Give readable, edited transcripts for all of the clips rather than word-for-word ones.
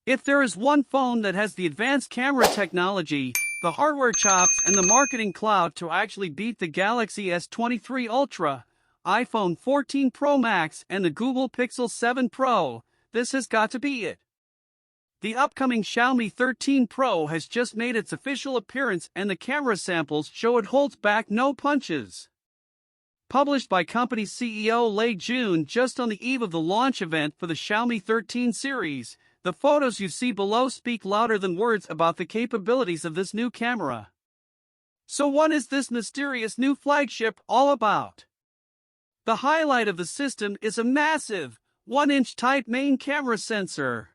If there is one phone that has the advanced camera technology, the hardware chops, and the marketing clout to actually beat the Galaxy S23 Ultra, iPhone 14 Pro Max, and the Google Pixel 7 Pro, this has got to be it. The upcoming Xiaomi 13 Pro has just made its official appearance, and the camera samples show it holds back no punches. Published by company CEO Lei Jun just on the eve of the launch event for the Xiaomi 13 series, the photos you see below speak louder than words about the capabilities of this new camera. So what is this mysterious new flagship all about? The highlight of the system is a massive, 1-inch type main camera sensor.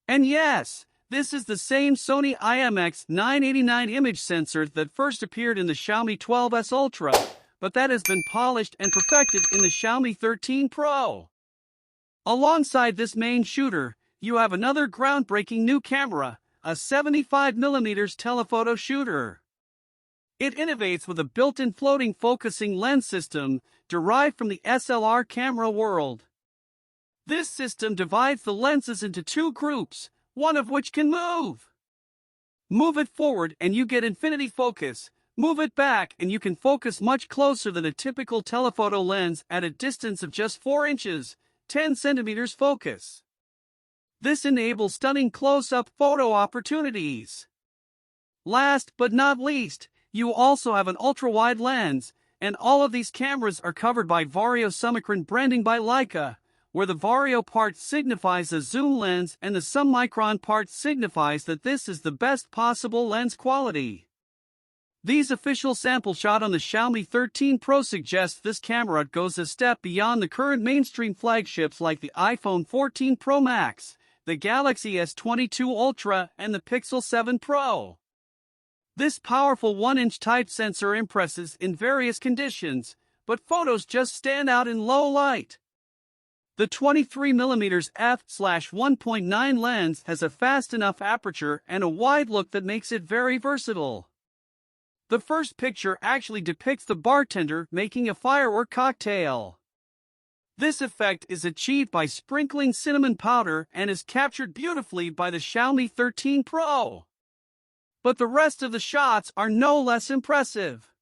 And yes, this is the same Sony IMX 989 image sensor that first appeared in the Xiaomi 12s Ultra, but that has been polished and perfected in the Xiaomi 13 Pro. Alongside this main shooter, you have another groundbreaking new camera, a 75mm telephoto shooter. It innovates with a built-in floating focusing lens system derived from the SLR camera world. This system divides the lenses into two groups, one of which can move. Move it forward and you get infinity focus. Move it back and you can focus much closer than a typical telephoto lens at a distance of just 4 inches, 10 centimeters focus. This enables stunning close-up photo opportunities. Last but not least, you also have an ultra-wide lens, and all of these cameras are covered by Vario Summicron branding by Leica, where the Vario part signifies a zoom lens and the submicron part signifies that this is the best possible lens quality. These official sample shot on the Xiaomi 13 Pro suggest this camera goes a step beyond the current mainstream flagships like the iPhone 14 Pro Max, the Galaxy S22 Ultra, and the Pixel 7 Pro. This powerful 1-inch type sensor impresses in various conditions, but photos just stand out in low light. The 23mm f/1.9 lens has a fast enough aperture and a wide look that makes it very versatile. The first picture actually depicts the bartender making a firework cocktail. This effect is achieved by sprinkling cinnamon powder and is captured beautifully by the Xiaomi 13 Pro. But the rest of the shots are no less impressive.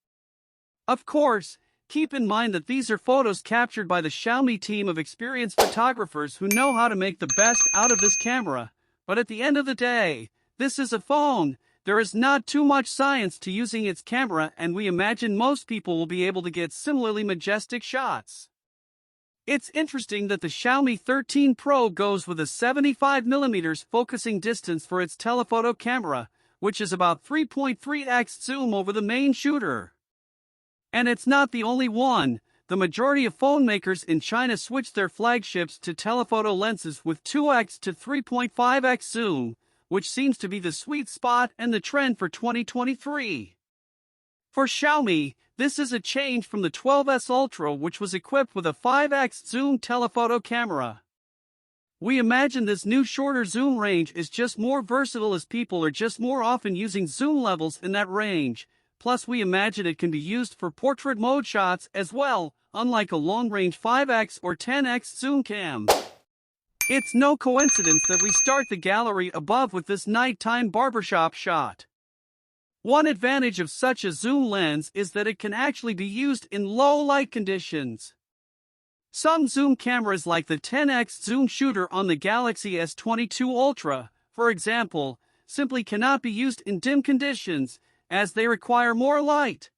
Of course, keep in mind that these are photos captured by the Xiaomi team of experienced photographers who know how to make the best out of this camera, but at the end of the day, this is a phone. There is not too much science to using its camera, and we imagine most people will be able to get similarly majestic shots. It's interesting that the Xiaomi 13 Pro goes with a 75mm focusing distance for its telephoto camera, which is about 3.3x zoom over the main shooter. And it's not the only one. The majority of phone makers in China switch their flagships to telephoto lenses with 2x to 3.5x zoom, which seems to be the sweet spot and the trend for 2023. For Xiaomi, this is a change from the 12s Ultra, which was equipped with a 5x zoom telephoto camera. We imagine this new shorter zoom range is just more versatile as people are just more often using zoom levels in that range, plus we imagine it can be used for portrait mode shots as well, unlike a long-range 5x or 10x zoom cam. It's no coincidence that we start the gallery above with this nighttime barbershop shot. One advantage of such a zoom lens is that it can actually be used in low light conditions. Some zoom cameras like the 10x zoom shooter on the Galaxy S22 Ultra, for example, simply cannot be used in dim conditions, as they require more light.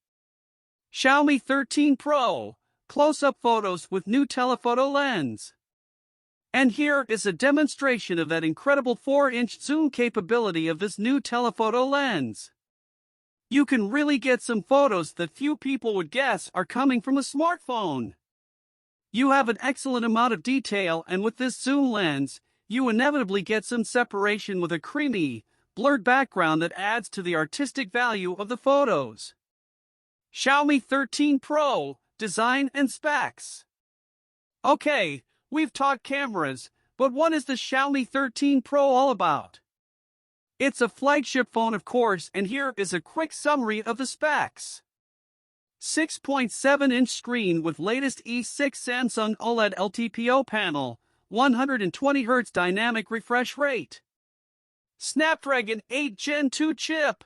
Xiaomi 13 Pro, close-up photos with new telephoto lens. And here is a demonstration of that incredible 4-inch zoom capability of this new telephoto lens. You can really get some photos that few people would guess are coming from a smartphone. You have an excellent amount of detail, and with this zoom lens, you inevitably get some separation with a creamy, blurred background that adds to the artistic value of the photos. Xiaomi 13 Pro, design and specs. Okay, we've talked cameras, but what is the Xiaomi 13 Pro all about? It's a flagship phone, of course, and here is a quick summary of the specs. 6.7-inch screen with latest E6 Samsung OLED LTPO panel, 120Hz dynamic refresh rate. Snapdragon 8 Gen 2 chip.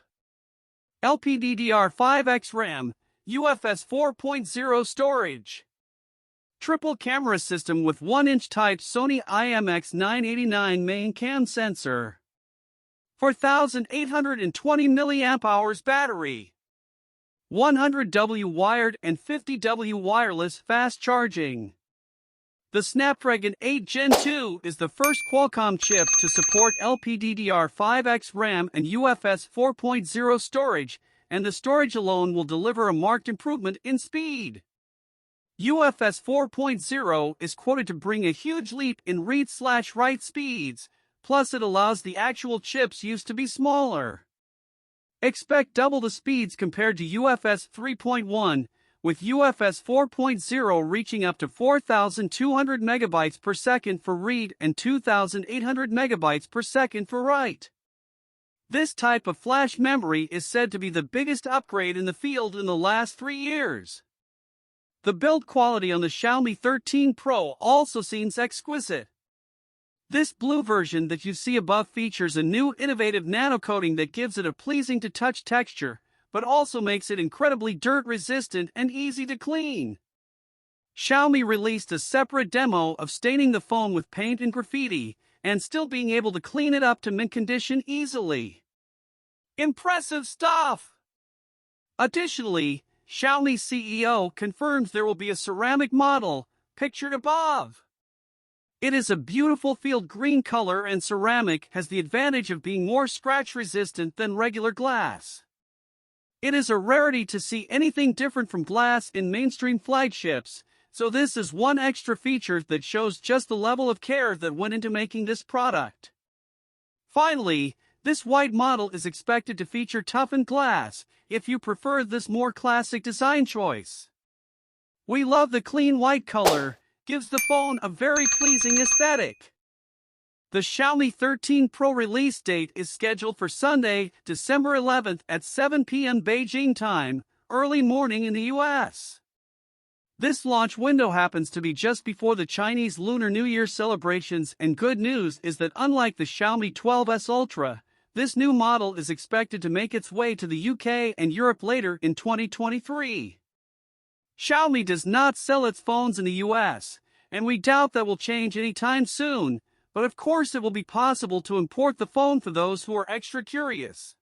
LPDDR5X RAM, UFS 4.0 storage. Triple camera system with 1-inch type Sony IMX 989 main cam sensor. 4,820 mAh battery. 100W wired and 50W wireless fast charging. The Snapdragon 8 Gen 2 is the first Qualcomm chip to support LPDDR5X RAM and UFS 4.0 storage, and the storage alone will deliver a marked improvement in speed. UFS 4.0 is quoted to bring a huge leap in read/write speeds, plus it allows the actual chips used to be smaller. Expect double the speeds compared to UFS 3.1, with UFS 4.0 reaching up to 4,200 megabytes per second for read and 2,800 megabytes per second for write. This type of flash memory is said to be the biggest upgrade in the field in the last 3 years. The build quality on the Xiaomi 13 Pro also seems exquisite. This blue version that you see above features a new innovative nano coating that gives it a pleasing-to-touch texture, but also makes it incredibly dirt-resistant and easy to clean. Xiaomi released a separate demo of staining the phone with paint and graffiti, and still being able to clean it up to mint condition easily. Impressive stuff! Additionally, Xiaomi CEO confirms there will be a ceramic model, pictured above. It is a beautiful field green color, and ceramic has the advantage of being more scratch-resistant than regular glass. It is a rarity to see anything different from glass in mainstream flagships, so this is one extra feature that shows just the level of care that went into making this product. Finally, this white model is expected to feature toughened glass, if you prefer this more classic design choice. We love the clean white color, gives the phone a very pleasing aesthetic. The Xiaomi 13 Pro release date is scheduled for Sunday, December 11th at 7 p.m. Beijing time, early morning in the US. This launch window happens to be just before the Chinese Lunar New Year celebrations, and good news is that unlike the Xiaomi 12S Ultra, this new model is expected to make its way to the UK and Europe later in 2023. Xiaomi does not sell its phones in the US, and we doubt that will change anytime soon, but of course it will be possible to import the phone for those who are extra curious.